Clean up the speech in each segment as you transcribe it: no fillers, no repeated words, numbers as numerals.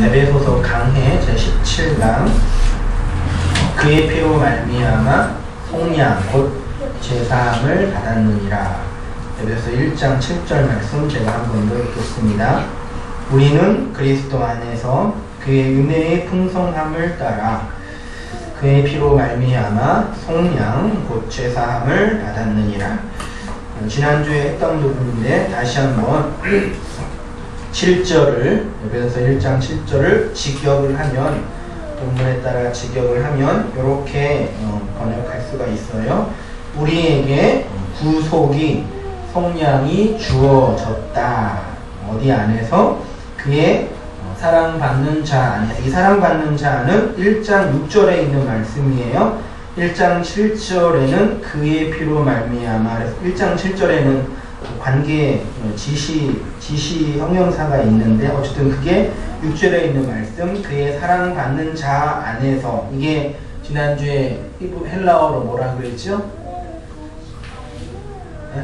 에베소서 강해 제17강 그의 피로 말미암아 속량 곧 제사함을 받았느니라. 에베소서 1장 7절 말씀 제가 한 번 더 읽겠습니다. 우리는 그리스도 안에서 그의 은혜의 풍성함을 따라 그의 피로 말미암아 속량 곧 제사함을 받았느니라. 지난주에 했던 부분인데 다시 한번 7절을 에베소서 1장 7절을 직역을 하면 본문에 따라 직역을 하면 이렇게 번역할 수가 있어요. 우리에게 구속이 속량이 주어졌다. 어디 안에서? 그의 사랑받는 자 안에서. 이 사랑받는 자는 1장 6절에 있는 말씀이에요. 1장 7절에는 그의 피로 말미암아. 그래서 1장 7절에는 관계 지시 형용사가 있는데 어쨌든 그게 6절에 있는 말씀 그의 사랑받는 자 안에서. 이게 지난주에 헬라어로 뭐라 그랬죠? 네?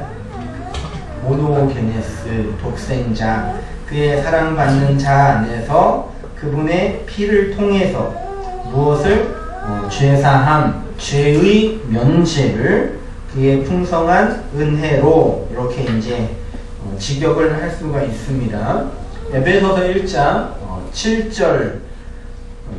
모노게네스 독생자. 그의 사랑받는 자 안에서 그분의 피를 통해서 무엇을? 죄사함, 죄의 면제를 그의 풍성한 은혜로 이렇게 이제 직역을 할 수가 있습니다. 에베소서 1장 7절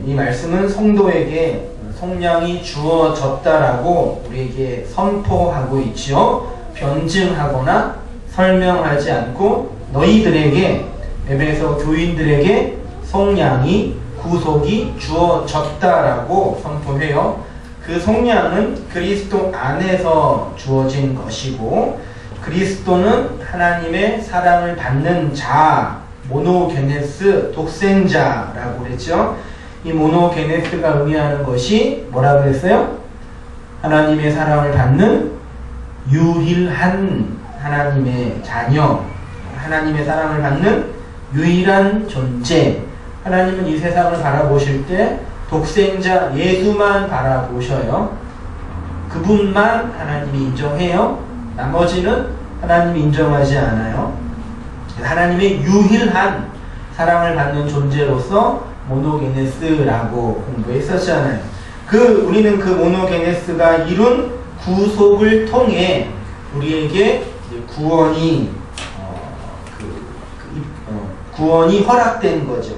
이 말씀은 성도에게 속량이 주어졌다라고 우리에게 선포하고 있죠. 변증하거나 설명하지 않고 너희들에게 에베소 교인들에게 속량이 구속이 주어졌다라고 선포해요. 그 속량은 그리스도 안에서 주어진 것이고 그리스도는 하나님의 사랑을 받는 자, 모노게네스, 독생자라고 그랬죠. 이 모노게네스가 의미하는 것이 뭐라고 그랬어요? 하나님의 사랑을 받는 유일한 하나님의 자녀, 하나님의 사랑을 받는 유일한 존재. 하나님은 이 세상을 바라보실 때 독생자 예수만 바라보셔요. 그분만 하나님이 인정해요. 나머지는 하나님이 인정하지 않아요. 하나님의 유일한 사랑을 받는 존재로서 모노게네스라고 공부했었잖아요. 우리는 그 모노게네스가 이룬 구속을 통해 우리에게 구원이 허락된 거죠.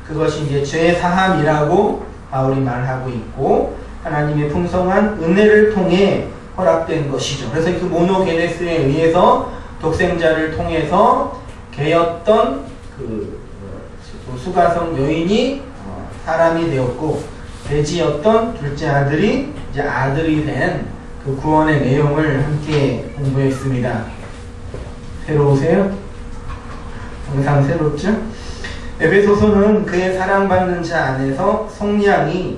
그것이 이제 죄 사함이라고 바울이 말하고 있고 하나님의 풍성한 은혜를 통해 허락된 것이죠. 그래서 그 모노게네스에 의해서 독생자를 통해서 개였던 그 수가성 여인이 사람이 되었고 돼지였던 둘째 아들이 이제 아들이 된 그 구원의 내용을 함께 공부했습니다. 새로우세요? 항상 새롭죠? 에베소서는 그의 사랑받는 자 안에서 속량이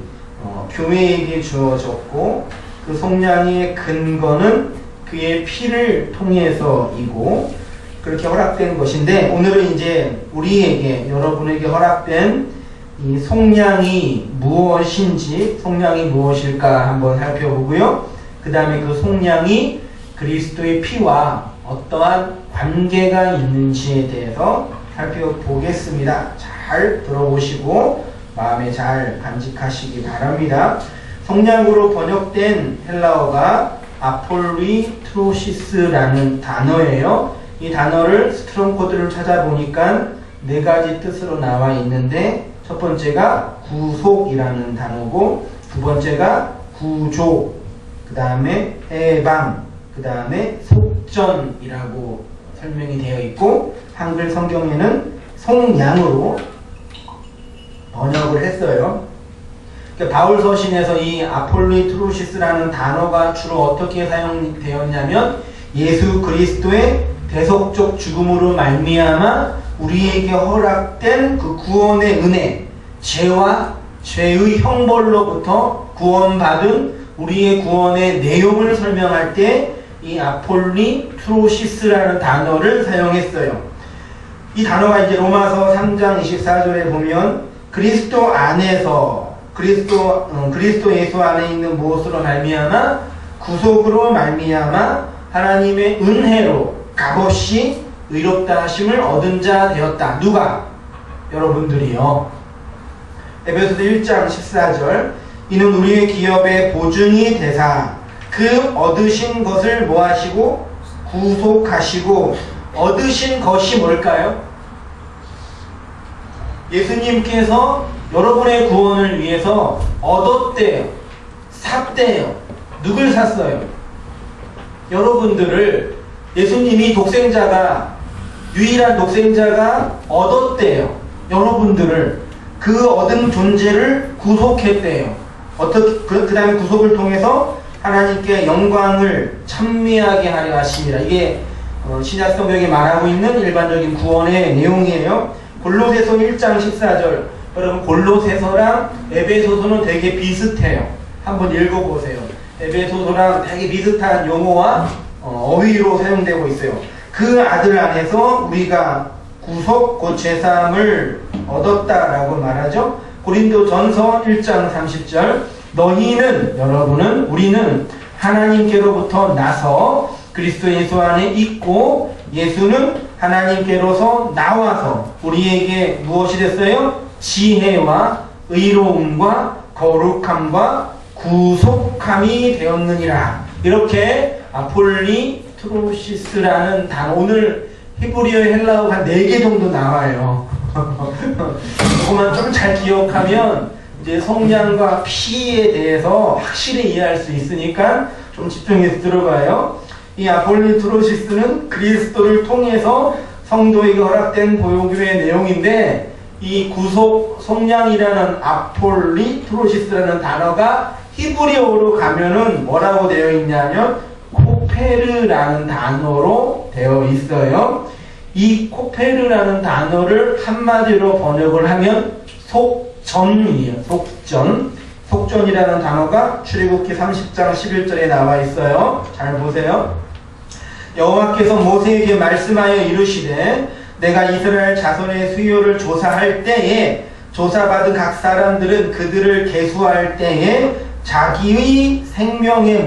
교회에게 주어졌고 그 속량의 근거는 그의 피를 통해서이고 그렇게 허락된 것인데 오늘은 이제 우리에게 여러분에게 허락된 이 속량이 무엇인지 속량이 무엇일까 한번 살펴보고요. 그 다음에 그 속량이 그리스도의 피와 어떠한 관계가 있는지에 대해서 살펴보겠습니다. 잘 들어보시고 마음에 잘 간직하시기 바랍니다. 속량으로 번역된 헬라어가 아폴리트로시스라는 단어예요. 이 단어를 스트롱 코드를 찾아보니까 4가지 뜻으로 나와 있는데 첫 번째가 구속이라는 단어고 두 번째가 구조, 그 다음에 해방, 그 다음에 속전이라고 설명이 되어 있고 한글 성경에는 속량으로 번역을 했어요. 그러니까 바울 서신에서 이 아폴리트로시스라는 단어가 주로 어떻게 사용되었냐면 예수 그리스도의 대속적 죽음으로 말미암아 우리에게 허락된 그 구원의 은혜, 죄와 죄의 형벌로부터 구원받은 우리의 구원의 내용을 설명할 때 이 아폴리트로시스라는 단어를 사용했어요. 이 단어가 이제 로마서 3장 24절에 보면 그리스도 안에서 그리스도 예수 안에 있는 무엇으로 말미암아 구속으로 말미암아 하나님의 은혜로 값없이 의롭다 하심을 얻은 자 되었다. 누가? 여러분들이요. 에베소서 1장 14절. 이는 우리의 기업의 보증이 되사 그 얻으신 것을 뭐하시고 구속하시고. 얻으신 것이 뭘까요? 예수님께서 여러분의 구원을 위해서 얻었대요. 샀대요. 누굴 샀어요? 여러분들을. 예수님이 독생자가, 유일한 독생자가 얻었대요. 여러분들을. 그 얻은 존재를 구속했대요. 그 다음에 구속을 통해서 하나님께 영광을 찬미하게 하려 하십니다. 이게 신약 성경에 말하고 있는 일반적인 구원의 내용이에요. 골로새서 1장 14절. 여러분, 골로새서랑 에베소서는 되게 비슷해요. 한번 읽어보세요. 에베소서랑 되게 비슷한 용어와 어휘로 사용되고 있어요. 그 아들 안에서 우리가 구속 곧 죄사함을 얻었다라고 말하죠. 고린도전서 1장 30절. 너희는, 여러분은, 우리는 하나님께로부터 나서 그리스도 예수 안에 있고 예수는 하나님께로서 나와서 우리에게 무엇이 됐어요? 지혜와 의로움과 거룩함과 구속함이 되었느니라. 이렇게 아폴리트로시스라는 단어, 오늘 히브리어 헬라어 한 4개 정도 나와요. 그것만 좀 잘 기억하면 이제 성량과 피에 대해서 확실히 이해할 수 있으니까 좀 집중해서 들어봐요. 이 아폴리트로시스는 그리스도를 통해서 성도에게 허락된 보혈교회의 내용인데, 이 구속 성량이라는 아폴리트로시스라는 단어가 히브리어로 가면은 뭐라고 되어 있냐면 코페르라는 단어로 되어 있어요. 이 코페르라는 단어를 한마디로 번역을 하면 속전이에요. 속전이라는 단어가 출애굽기 30장 11절에 나와 있어요. 잘 보세요. 여호와께서 모세에게 말씀하여 이르시되 내가 이스라엘 자손의 수요를 조사할 때에 조사받은 각 사람들은 그들을 계수할 때에 자기의 생명의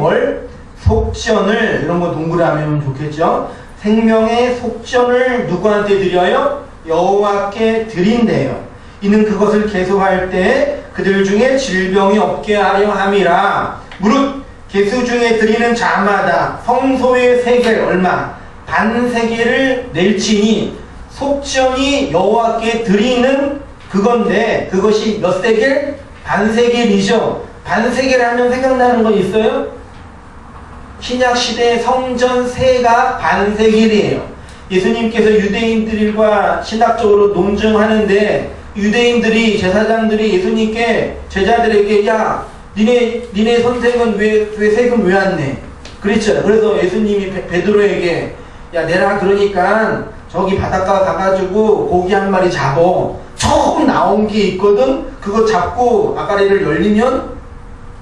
속전을, 이런 거 동그라미면 좋겠죠. 생명의 속전을 누구한테 드려요? 여호와께 드린대요. 이는 그것을 계수할 때 그들 중에 질병이 없게 하려 함이라. 무릇 계수 중에 드리는 자마다 성소의 세겔 얼마 반세겔을 낼지니 속전이 여호와께 드리는 그건데, 그것이 몇 세겔? 반세겔이죠. 반세겔 하면 생각나는 거 있어요? 신약시대의 성전세가 반세겔이에요. 예수님께서 유대인들과 신학적으로 논증하는데 유대인들이, 제사장들이 예수님께, 제자들에게 야, 니네 선생은 왜 세금 왜 안 내? 그랬죠. 그래서 예수님이 베드로에게 야, 내라 그러니까 저기 바닷가 가가지고 고기 한 마리 잡어. 처음 나온 게 있거든. 그거 잡고 아가리를 열리면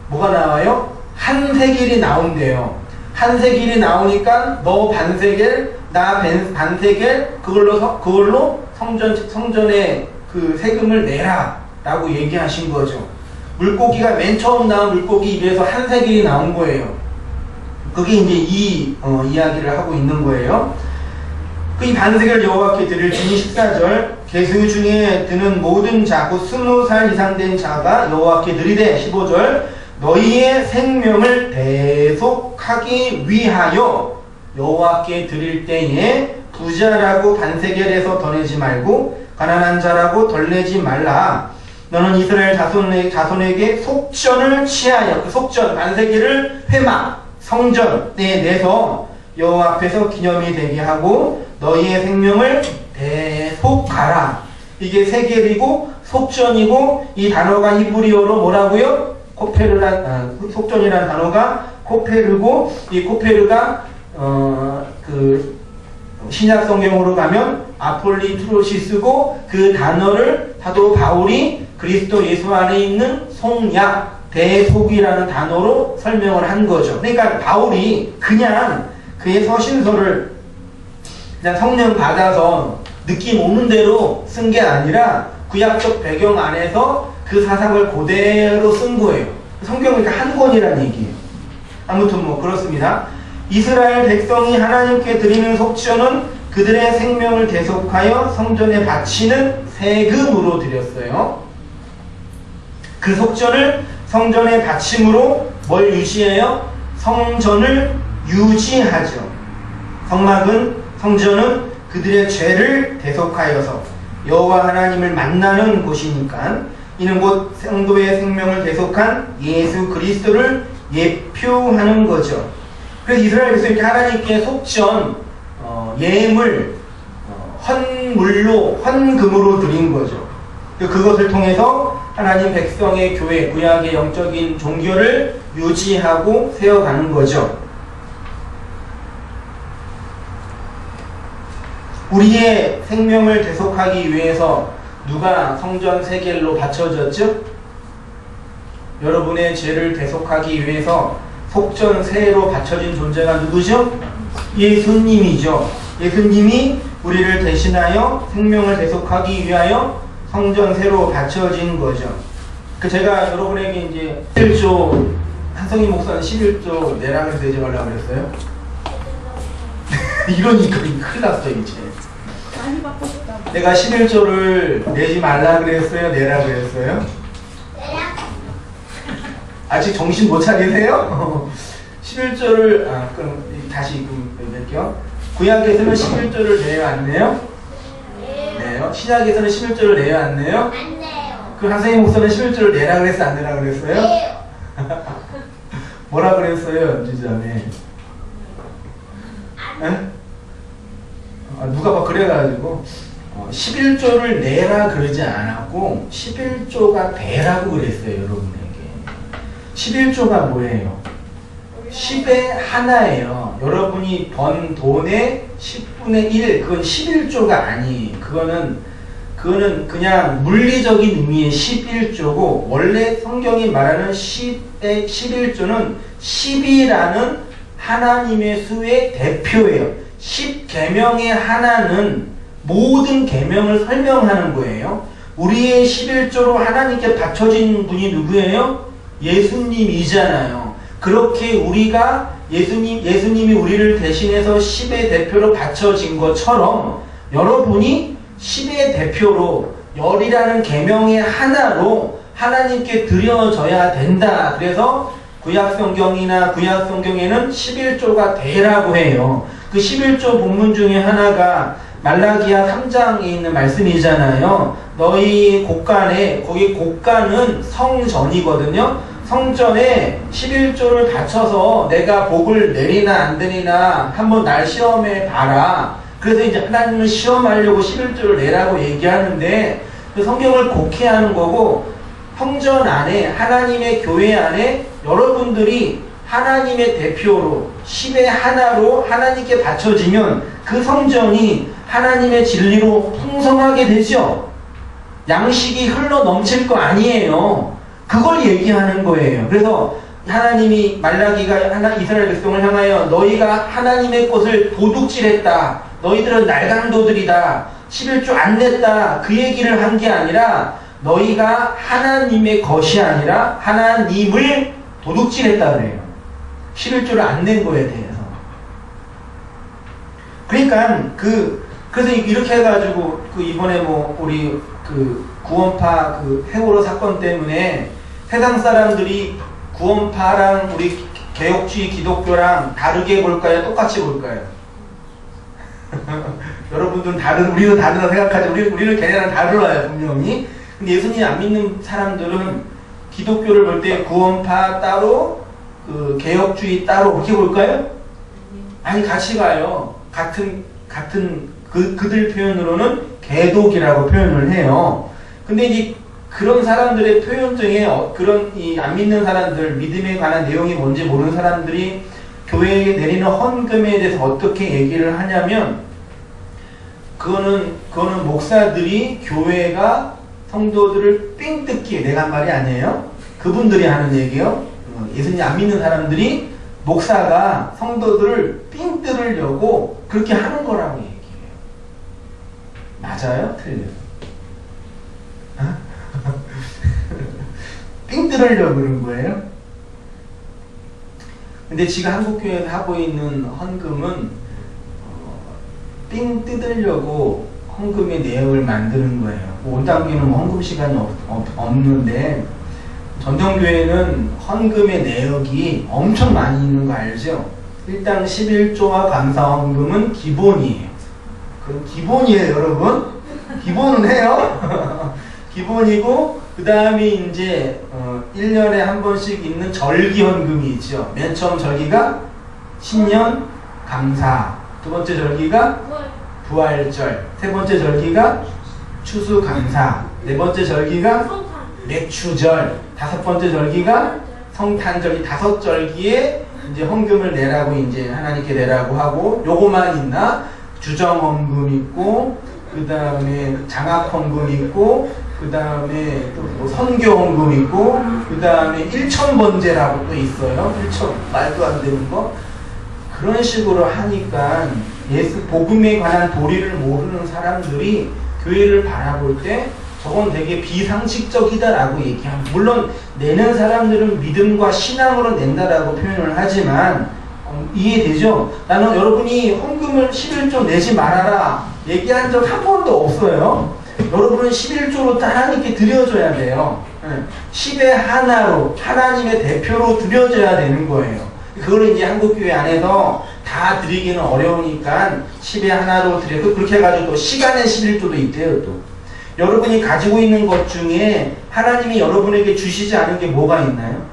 뭐가 나와요? 한 세겔이 나온대요. 한 세겔이 나오니까 너 반세겔, 나 반세겔, 그걸로 성전에 그 세금을 내라 라고 얘기하신 거죠. 물고기가 맨 처음 나온 물고기 입에서 한 세겔이 나온 거예요. 그게 이제 이야기를 하고 있는 거예요. 이 반세겔 여호와께 드릴지니 14절. 계수 중에 드는 모든 자 곧 20살 이상 된 자가 여호와께 드리되 15절. 너희의 생명을 대속하기 위하여 여호와께 드릴 때에 부자라고 반세겔에서 더 내지 말고 가난한 자라고 덜 내지 말라. 너는 이스라엘 자손에게 속전을 취하여, 그 속전 반세겔을 회막 성전에 내서 여호와 앞에서 기념이 되게 하고 너희의 생명을 대속하라. 이게 세겔이고 속전이고, 이 단어가 히브리어로 뭐라고요? 속전이라는 단어가 코페르고, 이 코페르가 그 신약 성경으로 가면 아폴리트로시스고, 그 단어를 사도 바울이 그리스도 예수 안에 있는 속약, 대속이라는 단어로 설명을 한 거죠. 그러니까 바울이 그냥 그의 서신서를 그냥 성령 받아서 느낌 오는 대로 쓴 게 아니라 구약적 배경 안에서 그 사상을 그대로 쓴 거예요. 성경은 한 권이라는 얘기예요. 아무튼 뭐 그렇습니다. 이스라엘 백성이 하나님께 드리는 속전은 그들의 생명을 대속하여 성전에 바치는 세금으로 드렸어요. 그 속전을 성전의 받침으로 뭘 유지해요? 성전을 유지하죠. 성전은 그들의 죄를 대속하여서 여호와 하나님을 만나는 곳이니까 이는 곧 성도의 생명을 대속한 예수 그리스도를 예표하는 거죠. 그래서 이스라엘 백성이 하나님께 속전 예물 헌금으로 드린 거죠. 그것을 통해서 하나님 백성의 교회, 구약의 영적인 종교를 유지하고 세워가는 거죠. 우리의 생명을 대속하기 위해서 누가 성전 세겔로 바쳐졌죠? 여러분의 죄를 대속하기 위해서 속전 세로 바쳐진 존재가 누구죠? 예수님이죠. 예수님이 우리를 대신하여 생명을 대속하기 위하여 성전 세로 바쳐진 거죠. 제가 여러분에게 이제 11조, 한성희 목사는 11조 내라 그래서 내지 말라고 그랬어요? 이러니까 큰일 났어 이제. 많이 받고 싶다. 내가 11조를 내지 말라 그랬어요? 내라 그랬어요? 아직 정신 못 차리세요? 11조를 그럼 다시 낼게요. 구약에서는 11조를 내요 안 내요? 내요. 신약에서는 11조를 내요 안 내요? 안 내요. 그 한성희 목사는 11조를 내라 그랬어 안 내라 그랬어요? 내요. 뭐라 그랬어요 연주자매? 누가 막 그래가지고 11조를 내라 그러지 않았고 11조가 되라고 그랬어요 여러분에게. 11조가 뭐예요? 10의 하나예요. 여러분이 번 돈의 10분의 1 그건 11조가 아니에요. 그거는 그냥 물리적인 의미의 11조고 원래 성경이 말하는 10의 11조는 10이라는 하나님의 수의 대표예요. 10계명의 하나는 모든 계명을 설명하는 거예요. 우리의 11조로 하나님께 바쳐진 분이 누구예요? 예수님이잖아요. 그렇게 우리가 예수님이 우리를 대신해서 10의 대표로 바쳐진 것처럼 여러분이 10의 대표로 열이라는 계명의 하나로 하나님께 드려져야 된다. 그래서 구약성경이나 구약성경에는 11조가 되라고 해요. 그 11조 본문 중에 하나가 말라기야 3장에 있는 말씀이잖아요. 너희 곳간에, 거기 곳간은 성전이거든요. 성전에 11조를 바쳐서 내가 복을 내리나 안 내리나 한번 날 시험해 봐라. 그래서 이제 하나님을 시험하려고 11조를 내라고 얘기하는데 그 성경을 곡해하는 거고 성전 안에 하나님의 교회 안에 여러분들이 하나님의 대표로 10의 하나로 하나님께 바쳐지면 그 성전이 하나님의 진리로 풍성하게 되죠. 양식이 흘러 넘칠 거 아니에요. 그걸 얘기하는 거예요. 그래서 하나님이 말라기가 이스라엘 백성을 향하여 너희가 하나님의 것을 도둑질했다. 너희들은 날강도들이다. 11조 안 냈다. 그 얘기를 한 게 아니라 너희가 하나님의 것이 아니라 하나님을 도둑질했다 그래요. 11조를 안 낸 거에 대해서. 그러니까 그래서 이렇게 해가지고 이번에 우리 구원파 세월호 사건 때문에 세상 사람들이 구원파랑 우리 개혁주의 기독교랑 다르게 볼까요? 똑같이 볼까요? 여러분들은 우리도 다르다 생각하죠. 우리는 걔네랑 다르나요 분명히. 근데 예수님 안 믿는 사람들은 기독교를 볼 때 구원파 따로 개혁주의 따로 그렇게 볼까요? 아니 같이 가요. 그들 표현으로는 개독이라고 표현을 해요. 근데 이제 그런 사람들의 표현 중에 그런 안 믿는 사람들, 믿음에 관한 내용이 뭔지 모르는 사람들이 교회에 내리는 헌금에 대해서 어떻게 얘기를 하냐면 그거는 목사들이 교회가 성도들을 삥 뜯기에 내가 한 말이 아니에요. 그분들이 하는 얘기예요. 예수님 안 믿는 사람들이 목사가 성도들을 삥 뜯으려고 그렇게 하는 거라고 얘기해요. 맞아요? 틀려요? 삥 뜯으려고 그런 거예요? 근데 지금 한국교회에서 하고 있는 헌금은 삥 뜯으려고 헌금의 내역을 만드는 거예요. 온 단계는 헌금 시간이 없는데 전통교회는 헌금의 내역이 엄청 많이 있는 거 알죠? 일단 11조와 감사헌금은 기본이에요. 그럼 기본이에요, 여러분. 기본은 해요. 기본이고, 그 다음에 이제 1년에 한 번씩 있는 절기헌금이 있죠. 맨 처음 절기가 신년 감사, 두 번째 절기가 부활절, 세 번째 절기가 추수감사, 네 번째 절기가 맥추절, 다섯 번째 절기가 성탄절. 이 다섯 절기에 이제 헌금을 내라고 이제 하나님께 내라고 하고, 요거만 있나? 주정헌금 있고, 그 다음에 장학헌금 있고, 그 다음에 또 선교헌금 있고, 그 다음에 일천번제라고 또 있어요. 말도 안 되는 거. 그런 식으로 하니까 예수 복음에 관한 도리를 모르는 사람들이 교회를 바라볼 때 저건 되게 비상식적이다라고 얘기합니다. 물론 내는 사람들은 믿음과 신앙으로 낸다라고 표현을 하지만 이해되죠? 나는 여러분이 헌금을 11조 내지 말아라 얘기한 적 한 번도 없어요. 여러분은 11조로 하나님께 드려줘야 돼요. 10의 하나로 하나님의 대표로 드려줘야 되는 거예요. 그걸 이제 한국교회 안에서 다 드리기는 어려우니까 10의 하나로 드려. 그렇게 해가지고 또 시간의 11조도 있대요. 또 여러분이 가지고 있는 것 중에 하나님이 여러분에게 주시지 않은 게 뭐가 있나요?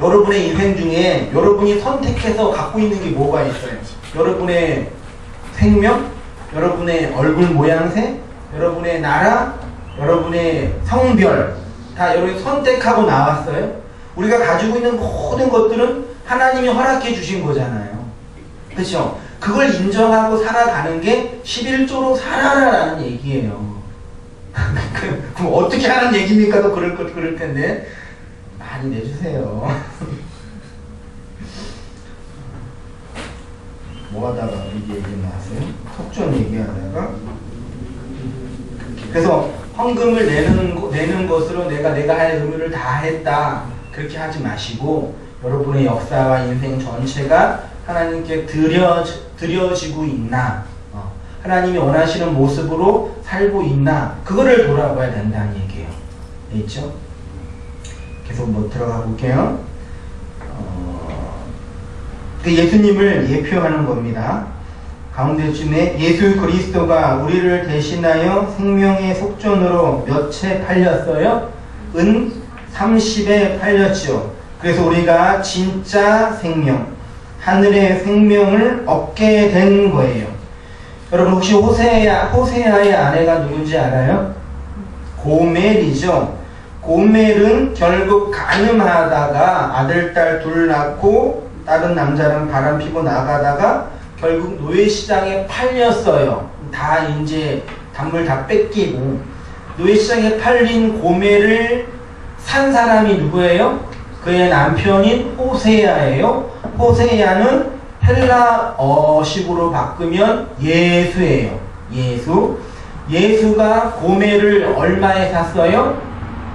여러분의 인생 중에 여러분이 선택해서 갖고 있는 게 뭐가 있어요? 여러분의 생명, 여러분의 얼굴 모양새, 여러분의 나라, 여러분의 성별 다 여러분이 선택하고 나왔어요. 우리가 가지고 있는 모든 것들은 하나님이 허락해 주신 거잖아요. 그렇죠? 그걸 인정하고 살아가는 게 11조로 살아라라는 얘기예요. 그럼 어떻게 하는 얘기입니까? 또 그럴 텐데 많이 내주세요. 뭐 하다가 이게 얘기 나왔어요? 속전 얘기하다가. 그래서 헌금을 내는 것으로 내가 할 의무를 다 했다. 그렇게 하지 마시고 여러분의 역사와 인생 전체가 하나님께 드려지고 있나, 하나님이 원하시는 모습으로 살고 있나, 그거를 돌아봐야 된다는 얘기예요. 있죠? 계속 뭐 들어가 볼게요. 예수님을 예표하는 겁니다. 가운데쯤에 예수 그리스도가 우리를 대신하여 생명의 속전으로 몇 채 팔렸어요? 은 30에 팔렸죠. 그래서 우리가 진짜 생명, 하늘의 생명을 얻게 된 거예요. 여러분 혹시 호세아의 아내가 누군지 알아요? 고멜이죠. 고멜은 결국 간음하다가 아들, 딸 둘 낳고 다른 남자랑 바람 피고 나가다가 결국 노예시장에 팔렸어요. 다 이제 단물 다 뺏기고. 노예시장에 팔린 고멜을 산 사람이 누구예요? 그의 남편인 호세아예요. 호세아는 헬라어식으로 바꾸면 예수예요. 예수가 고멜을 얼마에 샀어요?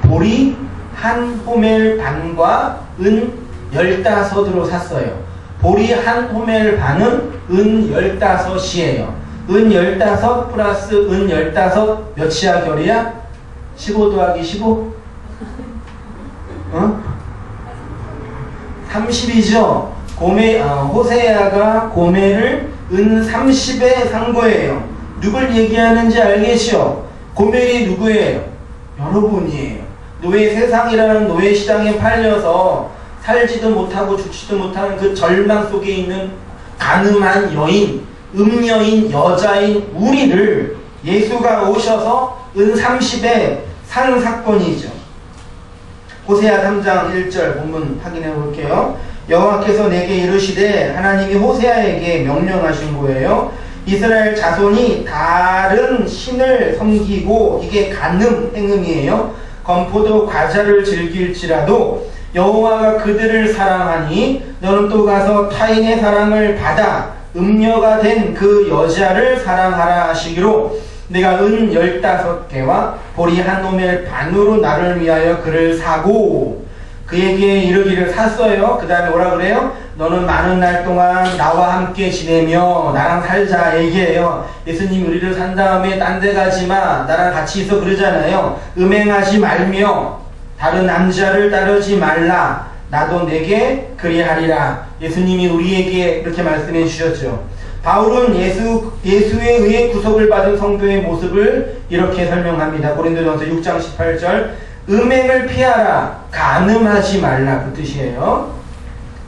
보리 한 호멜 반과 은 15으로 샀어요. 보리 한 호멜 반은 은 15이에요. 은 15 플러스 은 15 몇이야 결이야? 15 더하기 15? 30이죠. 호세아가 고멜을 은 30에 산 거예요. 누굴 얘기하는지 알겠죠? 고멜이 누구예요? 여러분이에요. 세상이라는 노예시장에 팔려서 살지도 못하고 죽지도 못하는 그 절망 속에 있는 가늠한 여인, 음녀인 여자인 우리를 예수가 오셔서 은 30에 산 사건이죠. 호세아 3장 1절 본문 확인해 볼게요. 여호와께서 내게 이르시되, 하나님이 호세아에게 명령하신 거예요. 이스라엘 자손이 다른 신을 섬기고, 이게 간음 행음이에요. 건포도 과자를 즐길지라도 여호와가 그들을 사랑하니 너는 또 가서 타인의 사랑을 받아 음녀가 된 그 여자를 사랑하라 하시기로, 내가 은 15개와 보리 한 호멜 반으로 나를 위하여 그를 사고 그에게 이르기를 샀어요. 그 다음에 뭐라 그래요? 너는 많은 날 동안 나와 함께 지내며 나랑 살자 얘기해요. 예수님 우리를 산 다음에 딴 데 가지마, 나랑 같이 있어 그러잖아요. 음행하지 말며 다른 남자를 따르지 말라, 나도 내게 그리하리라. 예수님이 우리에게 이렇게 말씀해 주셨죠. 바울은 예수에 의해 구속을 받은 성도의 모습을 이렇게 설명합니다. 고린도전서 6장 18절, 음행을 피하라, 간음하지 말라, 그 뜻이에요.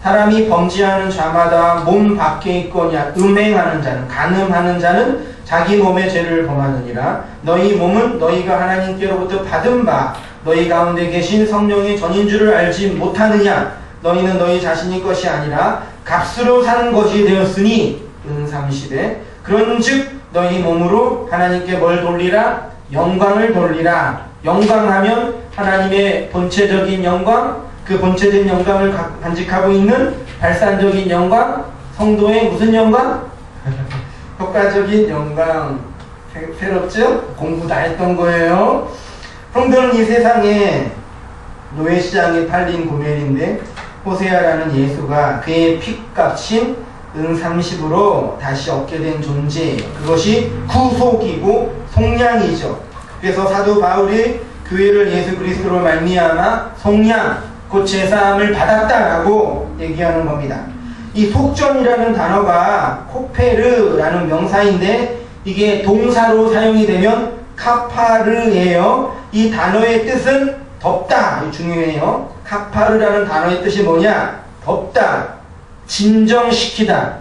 사람이 범죄하는 자마다 몸 밖에 있거냐, 음행하는 자는, 간음하는 자는 자기 몸의 죄를 범하느니라. 너희 몸은 너희가 하나님께로부터 받은 바 너희 가운데 계신 성령의 전인 줄을 알지 못하느냐. 너희는 너희 자신의 것이 아니라 값으로 산 것이 되었으니, 은30에 그런즉 너희 몸으로 하나님께 뭘 돌리라? 영광을 돌리라. 영광하면 하나님의 본체적인 영광, 그 본체적인 영광을 간직하고 있는 발산적인 영광, 성도의 무슨 영광? 효과적인 영광. 새롭죠? 공부 다 했던 거예요. 성도는 이 세상에 노예시장에 팔린 고멜인데, 호세아라는 예수가 그의 핏값인 은30으로 다시 얻게 된 존재, 그것이 구속이고 속량이죠. 그래서 사도 바울이 교회를 예수 그리스도로 말미암아 속량, 곧 제사함을 받았다라고 얘기하는 겁니다. 이 속전이라는 단어가 코페르라는 명사인데, 이게 동사로 사용이 되면 카파르예요. 이 단어의 뜻은 덮다, 중요해요. 카파르라는 단어의 뜻이 뭐냐? 덮다, 진정시키다,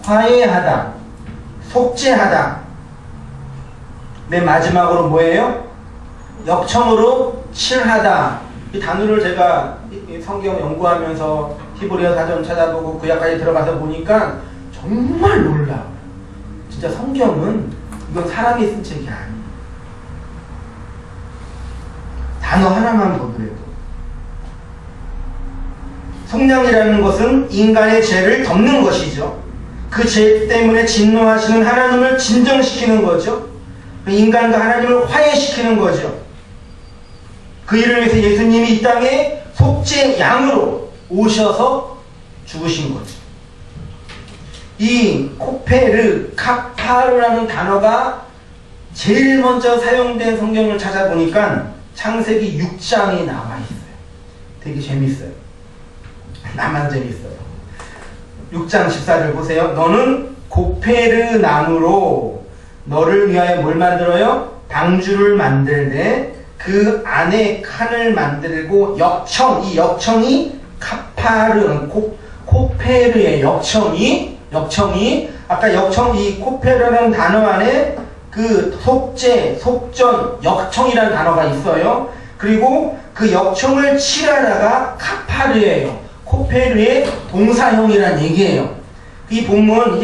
화해하다, 속죄하다. 맨 마지막으로 뭐예요? 역청으로 칠하다. 이 단어를 제가 성경 연구하면서 히브리어 사전 찾아보고 구약까지 들어가서 보니까 정말 놀라워요. 진짜 성경은 이건 사람이 쓴 책이 아니에요. 단어 하나만 보더라도. 속량이라는 것은 인간의 죄를 덮는 것이죠. 그 죄 때문에 진노하시는 하나님을 진정시키는 거죠. 인간과 하나님을 화해시키는 거죠. 그 일을 위해서 예수님이 이 땅에 속죄 양으로 오셔서 죽으신 거죠. 이 코페르, 카파르라는 단어가 제일 먼저 사용된 성경을 찾아보니까 창세기 6장에 나와 있어요. 되게 재밌어요. 나만 재밌어요. 6장 14절 보세요. 너는 고페르 나무로 너를 위하여 뭘 만들어요? 방주를 만들되 그 안에 칸을 만들고 역청, 이 역청이 카파르, 코페르의 역청이 아까 역청, 이 코페르라는 단어 안에 그 속죄, 속전, 역청이라는 단어가 있어요. 그리고 그 역청을 칠하다가 카파르예요. 코페르의 동사형이란 얘기예요. 이 본문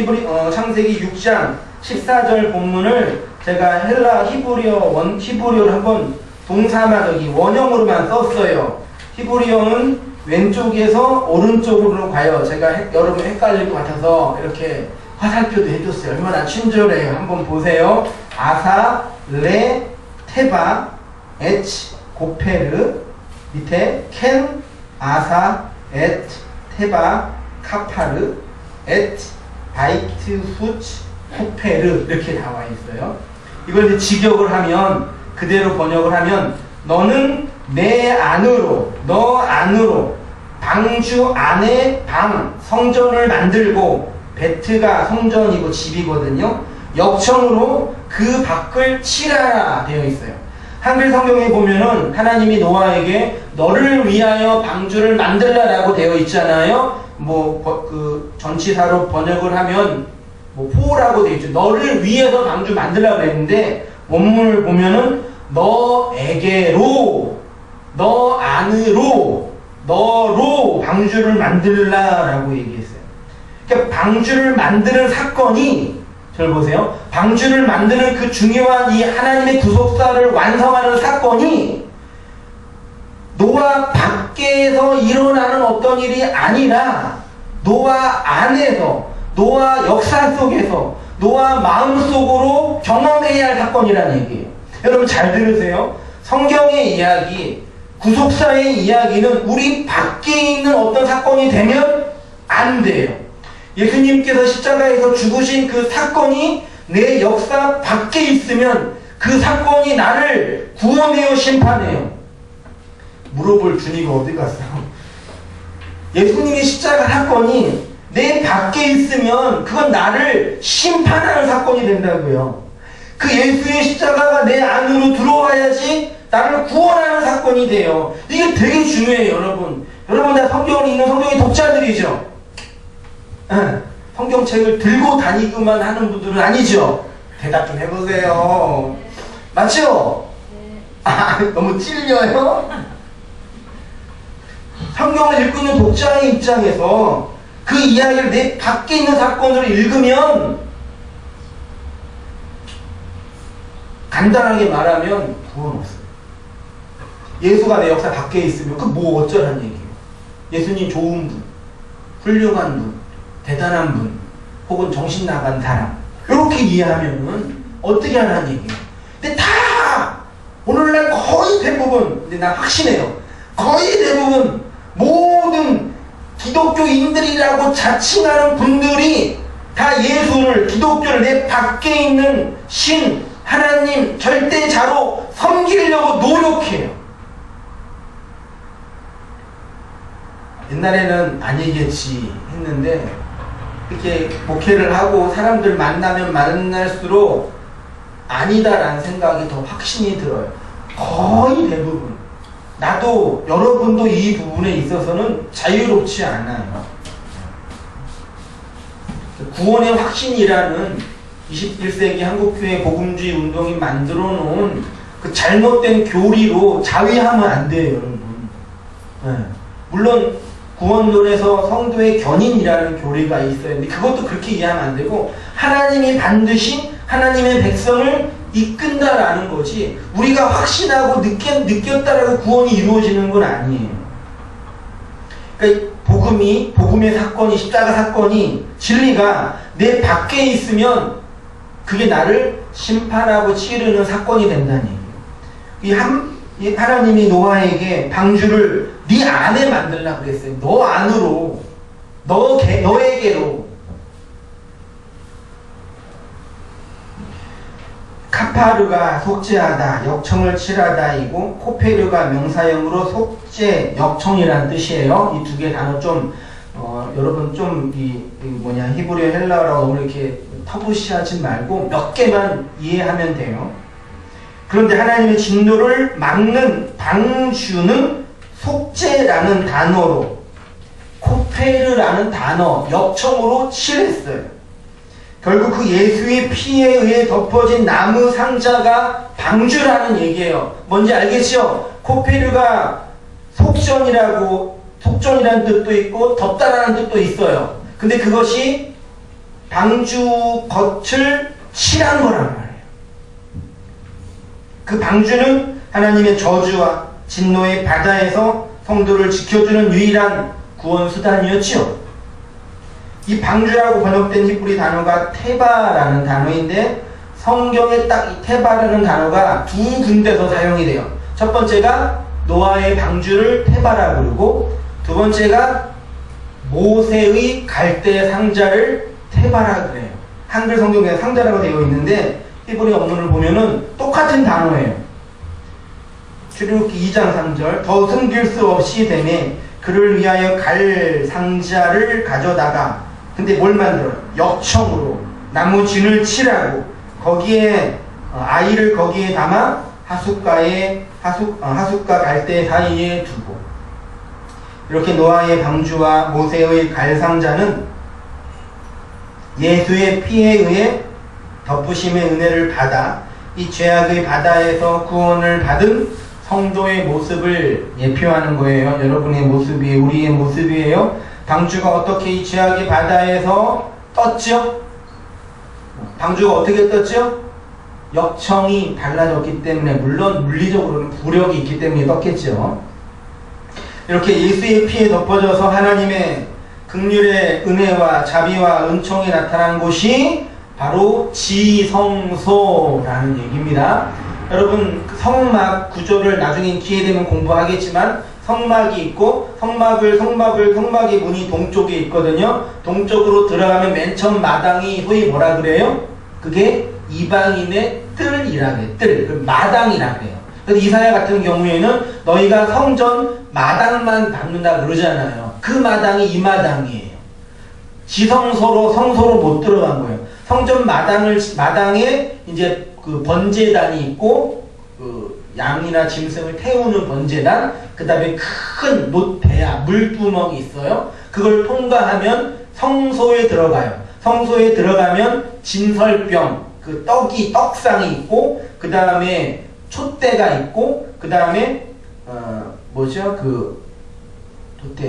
창세기 6장 14절 본문을 제가 헬라 히브리어를 한번 동사만 여기 원형으로만 썼어요. 히브리어는 왼쪽에서 오른쪽으로 가요. 제가 여러분 헷갈릴 것 같아서 이렇게 화살표도 해줬어요. 얼마나 친절해요. 한번 보세요. 아사, 레, 테바, 에치, 고페르, 밑에 켄, 아사, 엣, 테바, 카파르, 엣, 바이트, 후치, 코페르 이렇게 나와 있어요. 이걸 이제 직역을 하면, 그대로 번역을 하면, 너는 내 안으로, 너 안으로 방주 안에 방, 성전을 만들고, 베트가 성전이고 집이거든요. 역청으로 그 밖을 칠하라 되어 있어요. 한글 성경에 보면은 하나님이 노아에게 너를 위하여 방주를 만들라라고 되어 있잖아요. 그 전치사로 번역을 하면 포라고 되어 있죠. 너를 위해서 방주 만들라고 그랬는데 원문을 보면은 너에게로, 너 안으로, 너로 방주를 만들라라고 얘기했어요. 그러니까 방주를 만드는 사건이, 잘 보세요. 방주를 만드는 그 중요한 이 하나님의 구속사를 완성하는 사건이 노아 밖에서 일어나는 어떤 일이 아니라 노아 안에서, 노아 역사 속에서, 노아 마음속으로 경험해야 할 사건이라는 얘기예요. 여러분 잘 들으세요. 성경의 이야기, 구속사의 이야기는 우리 밖에 있는 어떤 사건이 되면 안 돼요. 예수님께서 십자가에서 죽으신 그 사건이 내 역사 밖에 있으면 그 사건이 나를 구원해요, 심판해요? 물어볼 주님이 어디 갔어요? 예수님의 십자가 사건이 내 밖에 있으면 그건 나를 심판하는 사건이 된다고요. 그 예수의 십자가가 내 안으로 들어와야지 나를 구원하는 사건이 돼요. 이게 되게 중요해요, 여러분. 여러분 다 성경을 읽는 성경의 독자들이죠? 성경책을 들고 다니기만 하는 분들은 아니죠? 대답 좀 해보세요. 맞죠? 너무 찔려요? 성경을 읽고 있는 독자의 입장에서 그 이야기를 내 밖에 있는 사건으로 읽으면 간단하게 말하면 구원 없어요. 예수가 내 역사 밖에 있으면 그 뭐 어쩌란 얘기예요. 예수님 좋은 분, 훌륭한 분, 대단한 분, 혹은 정신 나간 사람, 이렇게 이해하면은 어떻게 하라는 얘기예요. 근데 다 오늘날 거의 대부분, 근데 난 확신해요. 거의 대부분 모든 기독교인들이라고 자칭하는 분들이 다 예수를, 기독교를 내 밖에 있는 신, 하나님, 절대자로 섬기려고 노력해요. 옛날에는 아니겠지 했는데 이렇게 목회를 하고 사람들 만나면 만날수록 아니다라는 생각이 더 확신이 들어요. 거의 대부분. 나도, 여러분도 이 부분에 있어서는 자유롭지 않아요. 구원의 확신이라는 21세기 한국교회 복음주의 운동이 만들어 놓은 그 잘못된 교리로 자위하면 안 돼요, 여러분. 물론 구원론에서 성도의 견인이라는 교리가 있어요. 근데 그것도 그렇게 이해하면 안 되고, 하나님이 반드시 하나님의 백성을 이끈다라는 거지, 우리가 확신하고 느꼈다라고 구원이 이루어지는 건 아니에요. 그러니까 복음의 사건이, 십자가 사건이, 진리가 내 밖에 있으면 그게 나를 심판하고 치르는 사건이 된다는 얘기예요. 하나님이 노아에게 방주를 네 안에 만들려고 그랬어요. 너 안으로, 너에게로. 카파르가 속죄하다, 역청을 칠하다이고, 코페르가 명사형으로 속죄, 역청이라는 뜻이에요. 이 두 개 단어 좀 여러분 좀 히브리어, 헬라어라고 너무 이렇게 터부시하지 말고 몇 개만 이해하면 돼요. 그런데 하나님의 진노를 막는 방주는 속죄라는 단어로, 코페르라는 단어, 역청으로 칠했어요. 결국 그 예수의 피에 의해 덮어진 나무 상자가 방주라는 얘기예요. 뭔지 알겠죠? 코페르가 속전이라는 뜻도 있고 덮다라는 뜻도 있어요. 근데 그것이 방주 겉을 칠한 거란 말이에요. 그 방주는 하나님의 저주와 진노의 바다에서 성도를 지켜주는 유일한 구원 수단이었죠. 이 방주라고 번역된 히브리 단어가 테바라는 단어인데, 성경에 딱 이 테바라는 단어가 두 군데서 사용이 돼요. 첫 번째가 노아의 방주를 테바라고 부르고, 두 번째가 모세의 갈대 상자를 테바라고 그래요. 한글 성경에 상자라고 되어 있는데 히브리 원문을 보면은 똑같은 단어예요. 출애굽기 2장 3절, 더 숨길 수 없이 되매 그를 위하여 갈 상자를 가져다가, 근데 뭘 만들어요? 역청으로 나무 진을 칠하고 거기에 아이를 거기에 담아 하숫과 갈대 사이에 두고. 이렇게 노아의 방주와 모세의 갈 상자는 예수의 피에 의해 덮으심의 은혜를 받아 이 죄악의 바다에서 구원을 받은 성도의 모습을 예표하는 거예요. 여러분의 모습이에요. 우리의 모습이에요. 방주가 어떻게 이 죄악의 바다에서 떴죠? 방주가 어떻게 떴죠? 역청이 달라졌기 때문에, 물론 물리적으로는 부력이 있기 때문에 떴겠죠. 이렇게 예수의 피에 덮어져서 하나님의 긍휼의 은혜와 자비와 은총이 나타난 곳이 바로 지성소라는 얘기입니다. 여러분 그 성막 구조를 나중에 기회 되면 공부하겠지만 성막이 있고 성막의 문이 동쪽에 있거든요. 동쪽으로 들어가면 맨 처음 마당이 소위 뭐라 그래요? 그게 이방인의 뜰이라 그래요. 뜰. 그 마당이라 그래요. 그래서 이사야 같은 경우에는 너희가 성전 마당만 밟는다 그러잖아요. 그 마당이 이 마당이에요. 지성소로 성소로 못 들어간 거예요. 성전 마당에 이제 그 번제단이 있고 그 양이나 짐승을 태우는 번제단, 그 다음에 큰 놋대야 물두멍이 있어요. 그걸 통과하면 성소에 들어가요. 성소에 들어가면 진설병, 그 떡상이 있고, 그 다음에 촛대가 있고, 그 다음에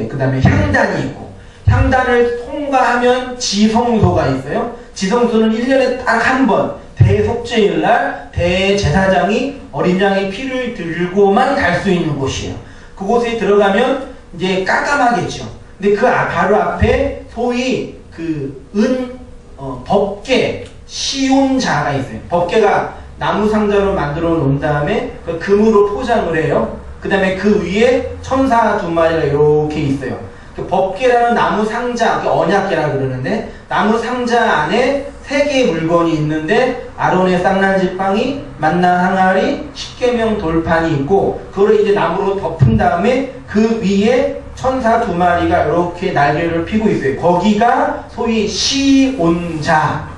그 다음에 향단이 있고, 향단을 통과하면 지성소가 있어요. 지성소는 1년에 딱 한 번, 대속죄일날 대제사장이 어린 양의 피를 들고만 갈 수 있는 곳이에요. 그곳에 들어가면 이제 깜깜하겠죠. 근데 그 바로 앞에 소위 법궤, 시온자가 있어요. 법궤가 나무 상자로 만들어 놓은 다음에 그 금으로 포장을 해요. 그 다음에 그 위에 천사 2마리가 이렇게 있어요. 그 법궤라는 나무 상자, 언약궤라 그러는데, 나무 상자 안에 3개의 물건이 있는데, 아론의 쌍난지팡이, 만나 항아리, 십계명 돌판이 있고, 그걸 이제 나무로 덮은 다음에 그 위에 천사 2마리가 이렇게 날개를 피고 있어요. 거기가 소위 시온자,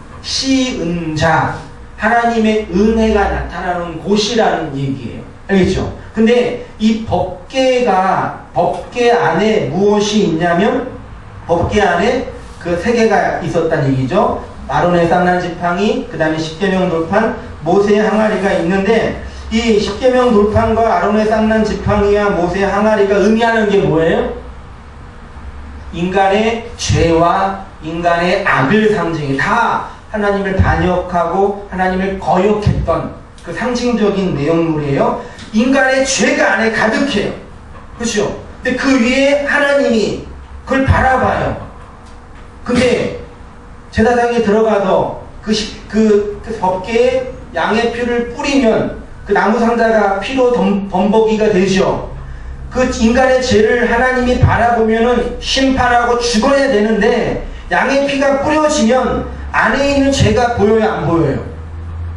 하나님의 은혜가 나타나는 곳이라는 얘기예요. 알겠죠? 근데 이 법궤 안에 무엇이 있냐면, 법궤 안에 그 3개가 있었다는 얘기죠. 아론의 쌍난지팡이, 그 다음에 십계명 돌판, 모세의 항아리가 있는데, 이 십계명 돌판과 아론의 쌍난지팡이와 모세의 항아리가 의미하는 게 뭐예요? 인간의 죄와 인간의 악을 상징해. 다 하나님을 반역하고 하나님을 거역했던 그 상징적인 내용물이에요. 인간의 죄가 안에 가득해요. 그렇죠? 근데 그 위에 하나님이 그걸 바라봐요. 근데 제사장에 들어가서 그 법궤에 양의 피를 뿌리면 그 나무 상자가 피로 범벅이가 되죠. 그 인간의 죄를 하나님이 바라보면은 심판하고 죽어야 되는데, 양의 피가 뿌려지면 안에 있는 죄가 보여요, 안 보여요?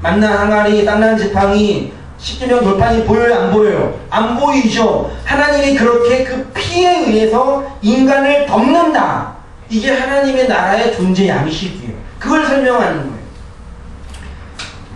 만나 항아리, 쌍난지팡이, 십계명 돌판이 보여요, 안 보여요? 안 보이죠. 하나님이 그렇게 그 피에 의해서 인간을 덮는다. 이게 하나님의 나라의 존재 양식이에요. 그걸 설명하는 거예요.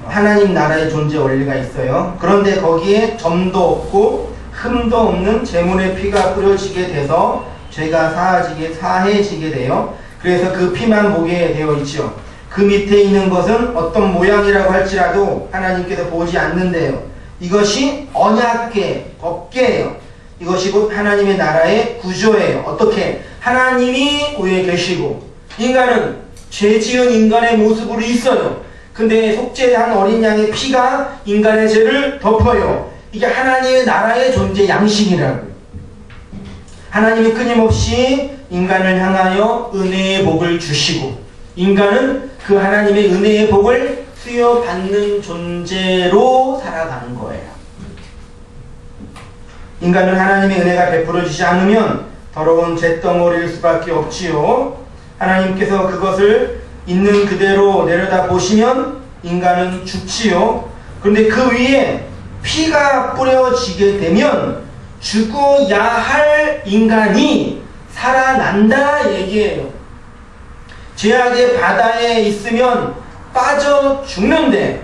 하나님 나라의 존재 원리가 있어요. 그런데 거기에 점도 없고 흠도 없는 제물의 피가 뿌려지게 돼서 죄가 사해지게 돼요. 그래서 그 피만 보게 되어 있죠. 그 밑에 있는 것은 어떤 모양이라고 할지라도 하나님께서 보지 않는데요. 이것이 언약궤, 법궤예요. 이것이 곧 하나님의 나라의 구조예요. 어떻게? 하나님이 위에 계시고 인간은 죄 지은 인간의 모습으로 있어요. 근데 속죄한 어린 양의 피가 인간의 죄를 덮어요. 이게 하나님의 나라의 존재 양식이라고요. 하나님이 끊임없이 인간을 향하여 은혜의 복을 주시고, 인간은 그 하나님의 은혜의 복을 수여받는 존재로 살아가는 거예요. 인간은 하나님의 은혜가 베풀어지지 않으면 더러운 잿덩어리일 수밖에 없지요. 하나님께서 그것을 있는 그대로 내려다 보시면 인간은 죽지요. 그런데 그 위에 피가 뿌려지게 되면 죽어야 할 인간이 살아난다 얘기예요. 죄악의 바다에 있으면 빠져 죽는데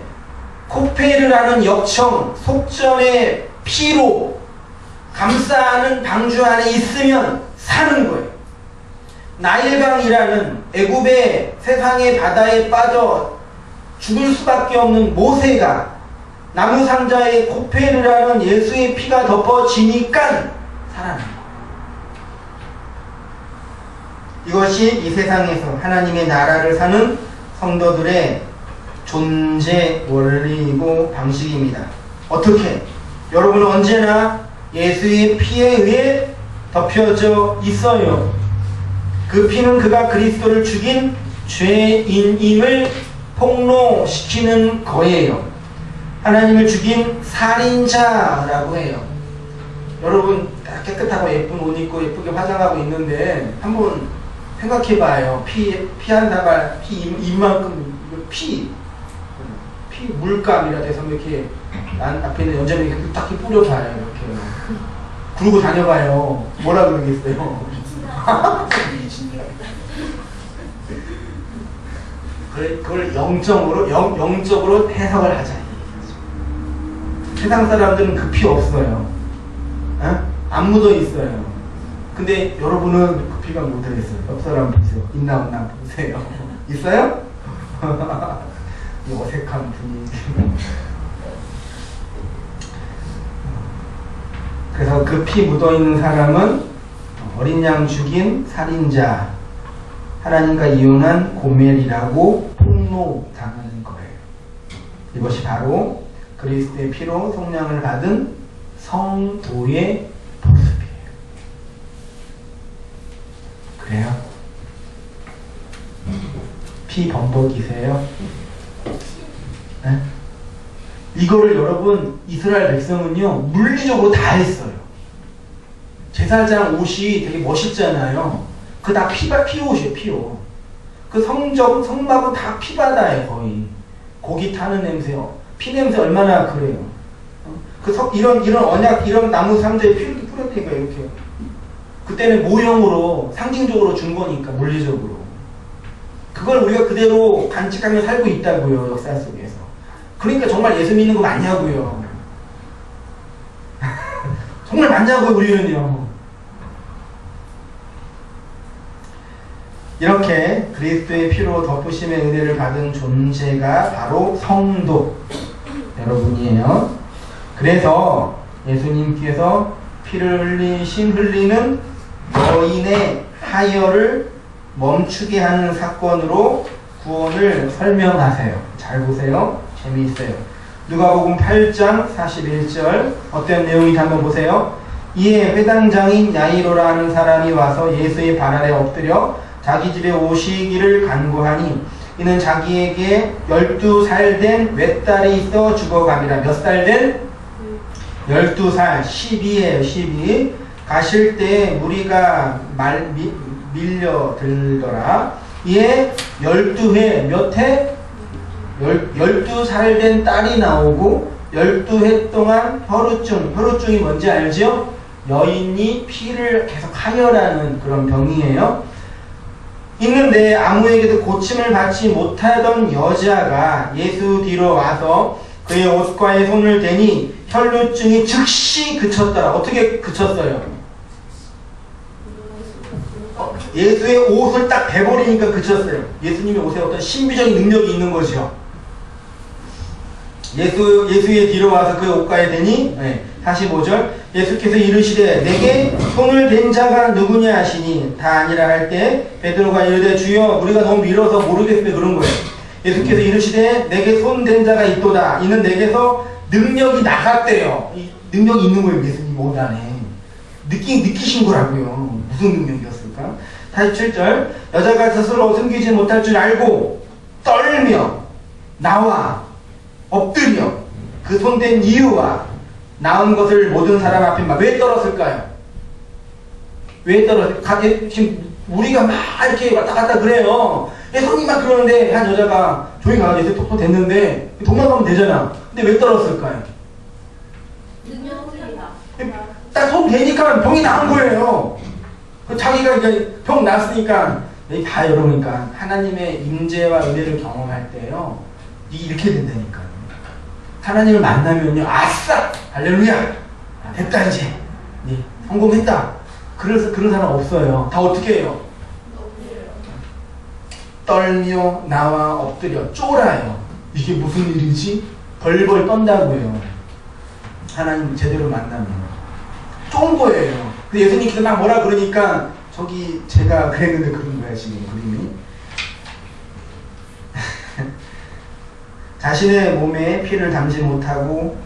코페르라는 역청, 속전의 피로 감싸는 방주 안에 있으면 사는 거예요. 나일강이라는 애굽의 세상의 바다에 빠져 죽을 수밖에 없는 모세가 나무 상자에 코페르라는 예수의 피가 덮어지니까 살아납니다. 이것이 이 세상에서 하나님의 나라를 사는 성도들의 존재 원리이고 방식입니다. 어떻게? 여러분은 언제나 예수의 피에 의해 덮여져 있어요. 그 피는 그가 그리스도를 죽인 죄인임을 폭로시키는 거예요. 하나님을 죽인 살인자라고 해요. 여러분 다 깨끗하고 예쁜 옷 입고 예쁘게 화장하고 있는데 한번 생각해봐요. 피 한 사발, 피 이만큼 피 물감이라 돼서 이렇게 앞에 있는 연자를 이렇게 딱 뿌려봐요. 이렇게 그러고 다녀봐요. 뭐라 그러겠어요? 그걸 영적으로 해석을 하자. 세상 사람들은 그 피 없어요. 안 묻어 있어요. 근데 여러분은 그 피가 묻어 있어요. 옆 사람 보세요. 있나 없나 보세요. 있어요? 이 어색한 분위기. 그래서 그 피 묻어 있는 사람은 어린 양 죽인 살인자, 하나님과 이혼한 고멜이라고 폭로당하는 거예요. 이것이 바로 그리스도의 피로 속량을 받은 성도의 모습이에요. 그래요? 피 범벅이세요? 네? 이거를 여러분 이스라엘 백성은요 물리적으로 다 했어요. 제사장 옷이 되게 멋있잖아요. 그 다 피옷이에요. 피옷. 그 성막은 다 피바다예요. 거의 고기 타는 냄새요. 피 냄새 얼마나 그래요. 이런 언약, 이런 나무 상자에 피를 뿌렸다니까 이렇게. 그때는 모형으로 상징적으로 준 거니까 물리적으로. 그걸 우리가 그대로 간직하며 살고 있다고요. 역사 속에서. 그러니까 정말 예수 믿는 거 맞냐고요. 정말 맞냐고요. 우리는요. 이렇게 그리스도의 피로 덮으심의 은혜를 받은 존재가 바로 성도 여러분이에요. 그래서 예수님께서 피를 흘리는 여인의 하혈을 멈추게 하는 사건으로 구원을 설명하세요. 잘 보세요. 재미있어요. 누가복음 8장 41절 어떤 내용인지 한번 보세요. 이에 회당장인 야이로라 하는 사람이 와서 예수의 발 아래 엎드려 자기 집에 오시기를 간구하니 이는 자기에게 12살 된 외딸이 있어 죽어갑니다. 몇 살 된? 12살. 12예요. 12. 가실 때 무리가 밀려들더라. 이에 12해 몇 해? 12살 된 딸이 나오고 12해 동안 혈우증이 뭔지 알죠? 여인이 피를 계속 하혈하는 그런 병이에요. 있는데 아무에게도 고침을 받지 못하던 여자가 예수 뒤로 와서 그의 옷과의 손을 대니 혈루증이 즉시 그쳤더라. 어떻게 그쳤어요? 예수의 옷을 딱 베버리니까 그쳤어요. 예수님의 옷에 어떤 신비적인 능력이 있는 거죠. 예수의 뒤로 와서 그의 옷과에 대니 45절 예수께서 이르시되 내게 손을 댄 자가 누구냐 하시니 다 아니라 할 때 베드로가 이르되 주여 우리가 너무 밀어서 모르겠으면 그런 거예요. 예수께서 이르시되 내게 손 댄 자가 있도다. 이는 내게서 능력이 나갔대요. 능력이 있는 거예요. 예수님 옷 안에 느끼신 거라고요. 무슨 능력이었을까? 47절 여자가 스스로 숨기지 못할 줄 알고 떨며 나와 엎드려 그 손댄 이유와 나은 것을 모든 사람 앞에 왜 떨었을까요? 왜 떨었을까요? 지금 우리가 막 이렇게 왔다 갔다 그래요. 손이 막 그러는데 한 여자가 조용히 가서 예수 톡톡 됐는데 도망가면 되잖아. 근데 왜 떨었을까요? 딱 손 대니까 병이 나은 거예요. 자기가 이제 병 났으니까 다 여러분이니까 하나님의 임재와 은혜를 경험할 때요 이렇게 된다니까요. 하나님을 만나면요 아싸 할렐루야 됐다 이제 성공했다. 그래서 그런 사람 없어요. 다 어떻게 해요? 떨며 나와 엎드려 쫄아요. 이게 무슨 일이지? 벌벌 떤다고요. 하나님 제대로 만나면 쫀 거예요. 근데 예수님께서 막 뭐라 그러니까 저기 제가 그랬는데 그런 거야 지금 그림이. 자신의 몸에 피를 담지 못하고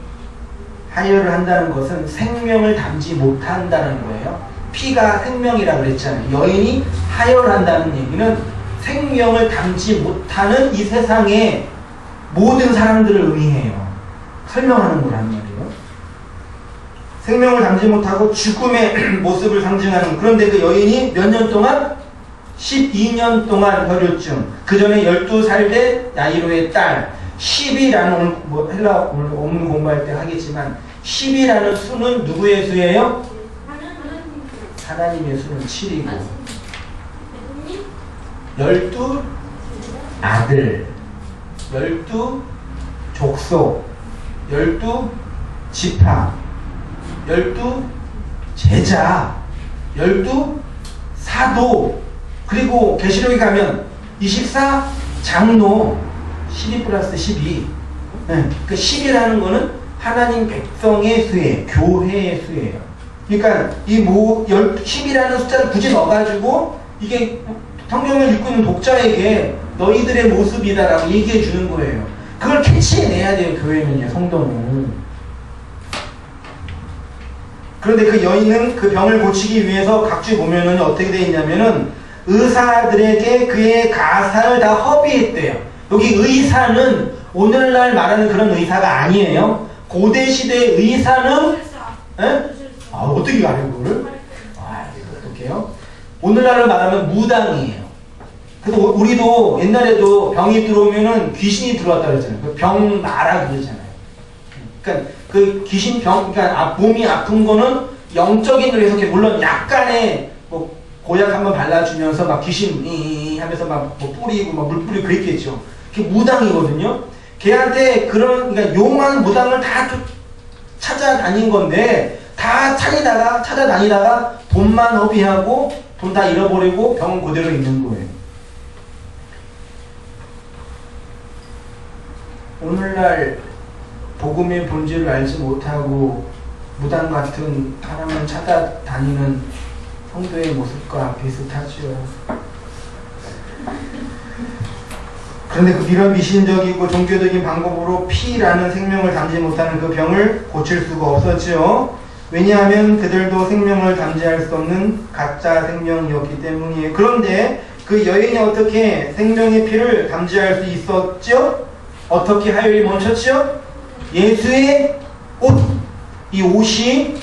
하혈을 한다는 것은 생명을 담지 못한다는 거예요. 피가 생명이라고 그랬잖아요. 여인이 하혈한다는 얘기는 생명을 담지 못하는 이 세상의 모든 사람들을 의미해요. 설명하는 거란 말이에요. 생명을 담지 못하고 죽음의 모습을 상징하는. 그런데 그 여인이 몇 년 동안? 12년 동안 혈루증. 그 전에 12살 된 야이로의 딸. 10이라는, 오늘 뭐 헬라 오늘 원문 공부할 때 하겠지만 10이라는 수는 누구의 수예요? 하나님의 수는 7이고 12 아들, 12 족속, 12 지파, 12 제자, 12 사도, 그리고 계시록에 가면 24 장로, 12 플러스 12. 네, 그 10이라는 거는 하나님 백성의 수예요. 교회의 수예요. 그러니까 이 10이라는 숫자를 굳이 넣어가지고 이게 성경을 읽고 있는 독자에게 너희들의 모습이다라고 얘기해 주는 거예요. 그걸 캐치해내야 돼요. 교회는요. 성도는. 그런데 그 여인은 그 병을 고치기 위해서 각주 보면은 어떻게 되어 있냐면은 의사들에게 그의 가사를 다 허비했대요. 여기 의사는 오늘날 말하는 그런 의사가 아니에요. 고대 시대의 의사는 어떻게 알아요 그거를? 어떡해요? 오늘날로 말하면 무당이에요. 그래서 우리도 옛날에도 병이 들어오면은 귀신이 들어왔다 그랬잖아요. 그 병 나라 그러잖아요. 그러니까 그 귀신 병, 그러니까 몸이 아픈 거는 영적인 걸 해석해. 물론 약간의 뭐 고약 한번 발라주면서 막 귀신 하면서 막 뭐 뿌리고 막 물 뿌리고 그랬겠죠. 그게 무당이거든요. 걔한테 그런, 그러니까 용한 무당을 다 찾아다닌 건데 다 찾아다니다가 돈만 허비하고 돈 다 잃어버리고 병은 그대로 있는 거예요. 오늘날 복음의 본질을 알지 못하고 무당 같은 사람을 찾아다니는 성도의 모습과 비슷하죠. 그런데 그 이런 미신적이고 종교적인 방법으로 피라는 생명을 담지 못하는 그 병을 고칠 수가 없었죠. 왜냐하면 그들도 생명을 담지할 수 없는 가짜 생명이었기 때문이에요. 그런데 그 여인이 어떻게 생명의 피를 담지할 수 있었죠? 어떻게 하여를 멈췄죠? 예수의 옷. 이 옷이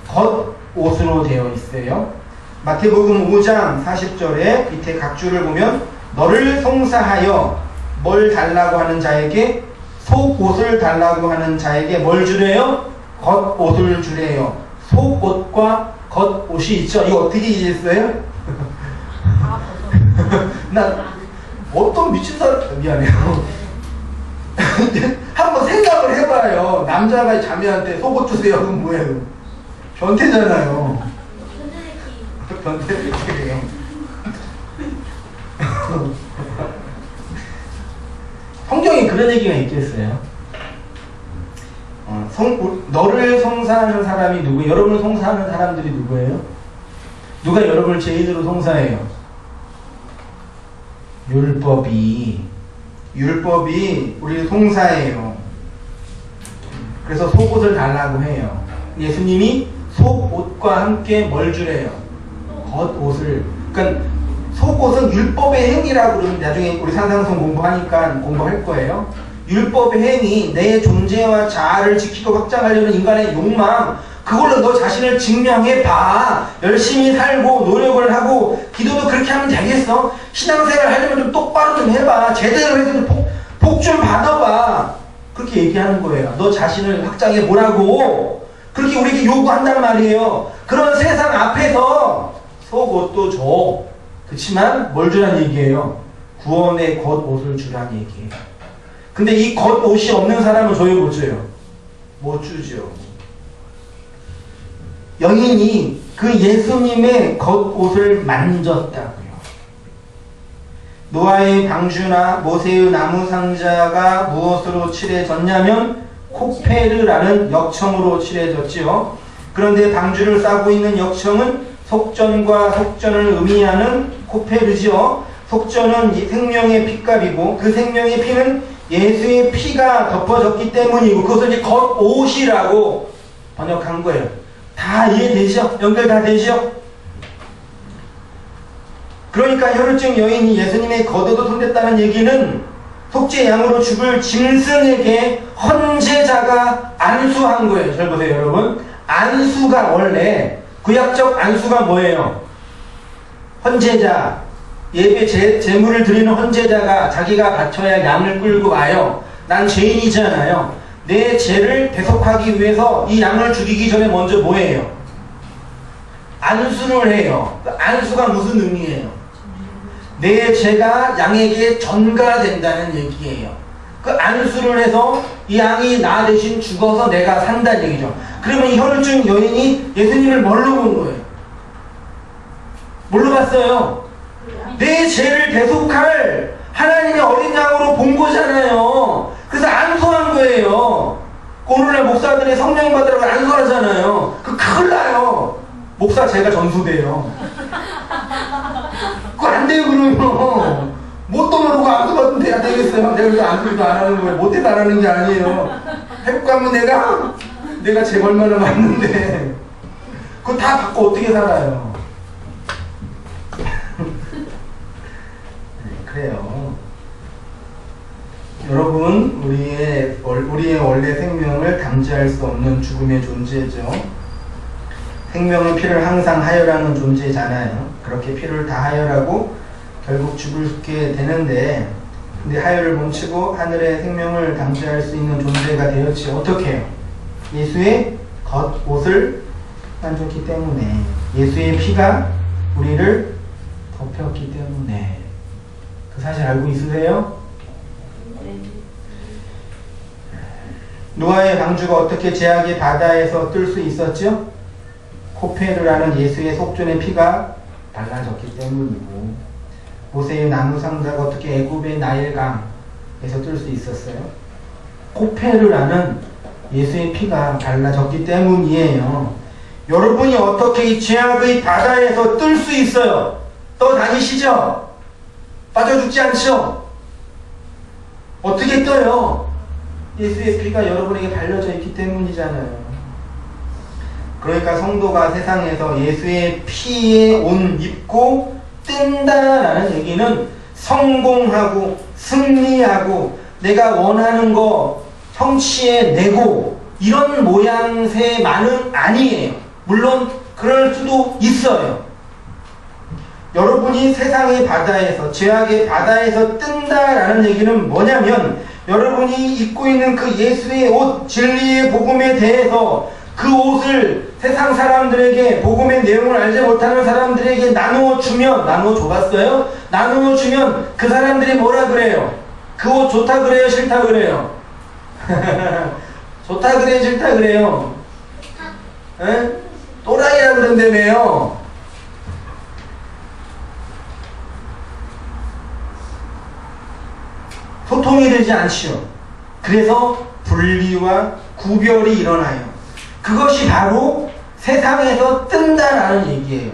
겉옷으로 되어 있어요. 마태복음 5장 40절에 밑에 각주를 보면 너를 송사하여 뭘 달라고 하는 자에게 속옷을 달라고 하는 자에게 뭘 주래요? 겉옷을 주래요. 속옷과 겉옷이 있죠. 이거 어떻게 이해했어요? 나 어떤 미친 사람 미안해요. 한번 생각을 해봐요. 남자가 자매한테 속옷 주세요. 그건 뭐예요? 변태잖아요. 변태예요. 성경에 그런 얘기가 있겠어요? 너를 송사하는 사람이 누구예요? 여러분을 송사하는 사람들이 누구예요? 누가 여러분을 죄인으로 송사해요? 율법이 우리를 송사해요. 그래서 속옷을 달라고 해요. 예수님이 속옷과 함께 뭘 주래요? 겉옷을. 그러니까 속옷은 율법의 행위라고 그러면 나중에 우리 산상성 공부하니까 공부할 거예요. 율법의 행위, 내 존재와 자아를 지키고 확장하려는 인간의 욕망, 그걸로 너 자신을 증명해봐. 열심히 살고 노력을 하고 기도도 그렇게 하면 되겠어? 신앙생활 하려면 좀 똑바로 좀 해봐. 제대로 해서 복 좀 받아봐. 그렇게 얘기하는 거예요. 너 자신을 확장해 보라고. 그렇게 우리에게 요구한단 말이에요. 그런 세상 앞에서 속옷도 줘. 그렇지만 뭘 주란 얘기예요? 구원의 겉옷을 주란 얘기예요. 근데 이 겉옷이 없는 사람은 줘요, 못 줘요? 못 주죠. 여인이 그 예수님의 겉옷을 만졌다고요. 노아의 방주나 모세의 나무 상자가 무엇으로 칠해졌냐면 코페르라는 역청으로 칠해졌지요. 그런데 방주를 싸고 있는 역청은 속전과 속전을 의미하는 코페르지요. 속전은 생명의 피값이고 그 생명의 피는 예수의 피가 덮어졌기 때문이고 그것을 이제 겉옷이라고 번역한 거예요. 다 이해되죠? 연결 다 되죠? 그러니까 혈루증 여인이 예수님의 겉옷을 손댔다는 얘기는 속죄 양으로 죽을 짐승에게 헌제자가 안수한 거예요. 잘 보세요, 여러분. 안수가 원래 구약적 안수가 뭐예요? 헌제자, 예배 제물을 드리는 헌제자가 자기가 바쳐야 양을 끌고 와요. 난 죄인이잖아요. 내 죄를 대속하기 위해서 이 양을 죽이기 전에 먼저 뭐예요? 안수를 해요. 안수가 무슨 의미예요? 내 죄가 양에게 전가된다는 얘기예요. 그 안수를 해서 이 양이 나 대신 죽어서 내가 산다는 얘기죠. 그러면 이 혈루증 여인이 예수님을 뭘로 본 거예요? 뭘로 봤어요? 내 죄를 대속할 하나님의 어린 양으로 본 거잖아요. 그래서 안수한 거예요. 오늘날 목사들이 성령 받으라고 안수하잖아요. 그 큰일 나요. 목사 제가 전수돼요. 그거 안 돼요, 그러면. 뭣도 모르고 안수받으면 돼야 되겠어요. 내가 안수도 안 하는 거예요. 못해서 안 하는 게 아니에요. 해볼까 하면 내가 죄 얼마나 많은데. 그거 다 받고 어떻게 살아요? 그래요. 여러분, 우리의 원래 생명을 담지할 수 없는 죽음의 존재죠. 생명은 피를 항상 하혈하는 존재잖아요. 그렇게 피를 다 하혈하고 결국 죽게 되는데, 근데 하혈을 멈추고 하늘의 생명을 담지할 수 있는 존재가 되었지. 어떻게 해요? 예수의 겉옷을 만졌기 때문에, 예수의 피가 우리를 덮였기 때문에. 그 사실 알고 있으세요? 노아의 방주가 어떻게 제약의 바다에서 뜰 수 있었죠? 코페르라는 예수의 속전의 피가 발라졌기 때문이고, 모세의 나무 상자가 어떻게 애굽의 나일강에서 뜰 수 있었어요? 코페르라는 예수의 피가 발라졌기 때문이에요. 여러분이 어떻게 이 죄악의 바다에서 뜰 수 있어요? 떠다니시죠? 빠져 죽지 않죠? 어떻게 떠요? 예수의 피가 여러분에게 발려져 있기 때문이잖아요. 그러니까 성도가 세상에서 예수의 피에 옷 입고 뜬다라는 얘기는 성공하고 승리하고 내가 원하는 거 성취해내고 이런 모양새만은 아니에요. 물론 그럴 수도 있어요. 여러분이 세상의 바다에서, 죄악의 바다에서 뜬다라는 얘기는 뭐냐면, 여러분이 입고 있는 그 예수의 옷, 진리의 복음에 대해서 그 옷을 세상 사람들에게, 복음의 내용을 알지 못하는 사람들에게 나누어 줬어요? 나누어 주면 그 사람들이 뭐라 그래요? 그 옷 좋다 그래요? 싫다 그래요? 좋다 그래요? 싫다 그래요? 에? 또라이라 그런다며요. 소통이 되지 않지요. 그래서 분리와 구별이 일어나요. 그것이 바로 세상에서 뜬다라는 얘기예요.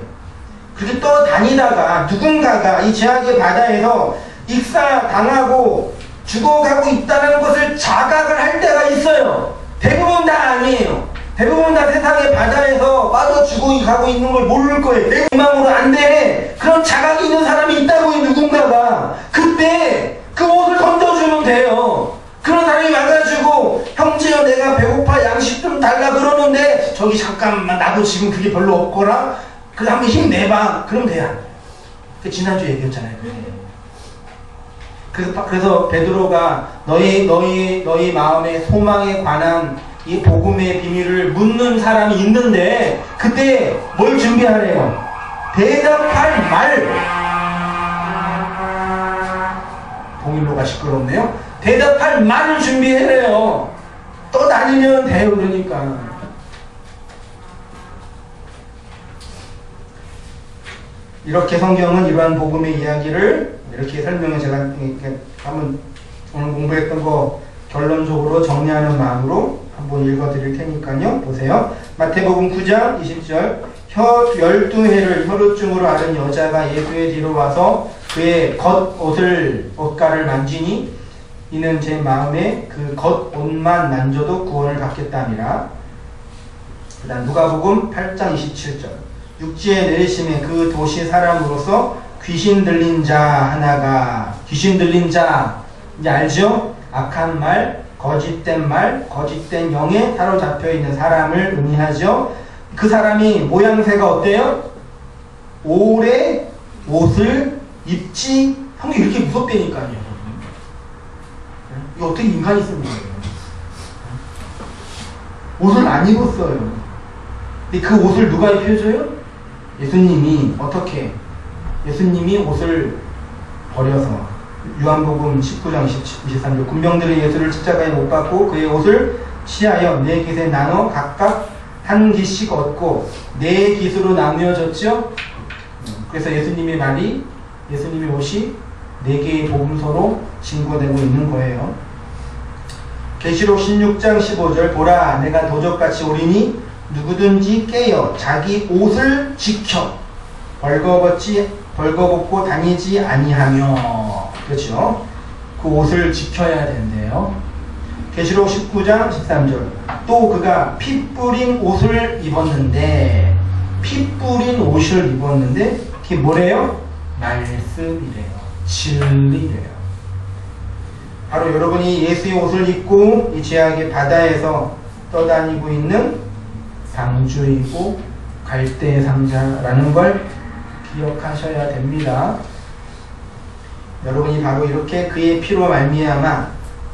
그렇게 떠다니다가 누군가가 이 죄악의 바다에서 익사당하고 죽어가고 있다는 것을 자각을 할 때가 있어요. 대부분 다 아니에요. 대부분 다 세상의 바다에서 빠져 죽어가고 있는 걸 모를 거예요. 내 희망으로 안 돼. 그런 자각이 있는 사람이 있다고, 누군가가. 그때 그 옷을 던져주면 돼요. 그런 사람이 와가지고, 형제여 내가 배고파 양식 좀 달라 그러는데, 저기 잠깐만 나도 지금 그게 별로 없거라. 그래 한번 힘내봐. 그럼 돼야. 그 지난주 얘기했잖아요. 그래서 베드로가 너희 마음의 소망에 관한 이 복음의 비밀을 묻는 사람이 있는데, 그때 뭘 준비하래요? 대답할 말. 동일로가 시끄럽네요. 대답할 말을 준비해래요. 떠다니면 돼요. 그러니까 이렇게 성경은 이러한 복음의 이야기를 이렇게 설명해, 제가 한번 오늘 공부했던 거 결론적으로 정리하는 마음으로 한번 읽어드릴 테니까요. 보세요. 마태복음 9장 20절. 12해를 혈루증으로 앓은 여자가 예수의 뒤로 와서 그의 옷가를 만지니 이는 제 마음에 그 겉옷만 만져도 구원을 받겠다니라. 그 다음 누가복음 8장 27절. 육지에 내리심에 그 도시 사람으로서 귀신 들린 자 하나가, 귀신 들린 자 이제 알죠? 악한 말, 거짓된 말, 거짓된 영에 사로잡혀 있는 사람을 의미하죠. 그 사람이 모양새가 어때요? 오래 옷을 입지. 형님 이렇게 무섭다니까요. 이거 어떻게 인간이 쓰는 거예요? 옷을 안 입었어요. 근데 그 옷을 누가 입혀줘요? 예수님이. 어떻게? 예수님이 옷을 버려서 요한복음 19장 23절 군병들이 예수를 십자가에 못 박고 그의 옷을 취하여 네 깃에 나눠 각각 한 깃씩 얻고 네 깃으로 나누어졌죠. 그래서 예수님의 말이, 예수님의 옷이 네 개의 복음서로 증거되고 있는 거예요. 계시록 16장 15절 보라 내가 도적같이 오리니 누구든지 깨어 자기 옷을 지켜 벌거벗고 다니지 아니하며. 그렇죠? 그 옷을 지켜야 된대요. 계시록 19장 13절 또 그가 피 뿌린 옷을 입었는데, 피 뿌린 옷을 입었는데 그게 뭐래요? 말씀이래요. 진리래요. 바로 여러분이 예수의 옷을 입고 이 죄악의 바다에서 떠다니고 있는 방주이고 갈대의 상자라는 걸 기억하셔야 됩니다. 여러분이 바로 이렇게 그의 피로 말미암아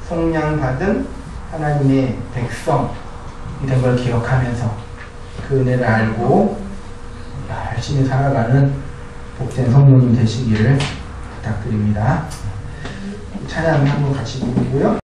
속량받은 하나님의 백성이 된 걸 기억하면서 그 은혜를 알고 열심히 살아가는 복된 성도님 되시기를 부탁드립니다. 찬양 한번 같이 부르고요.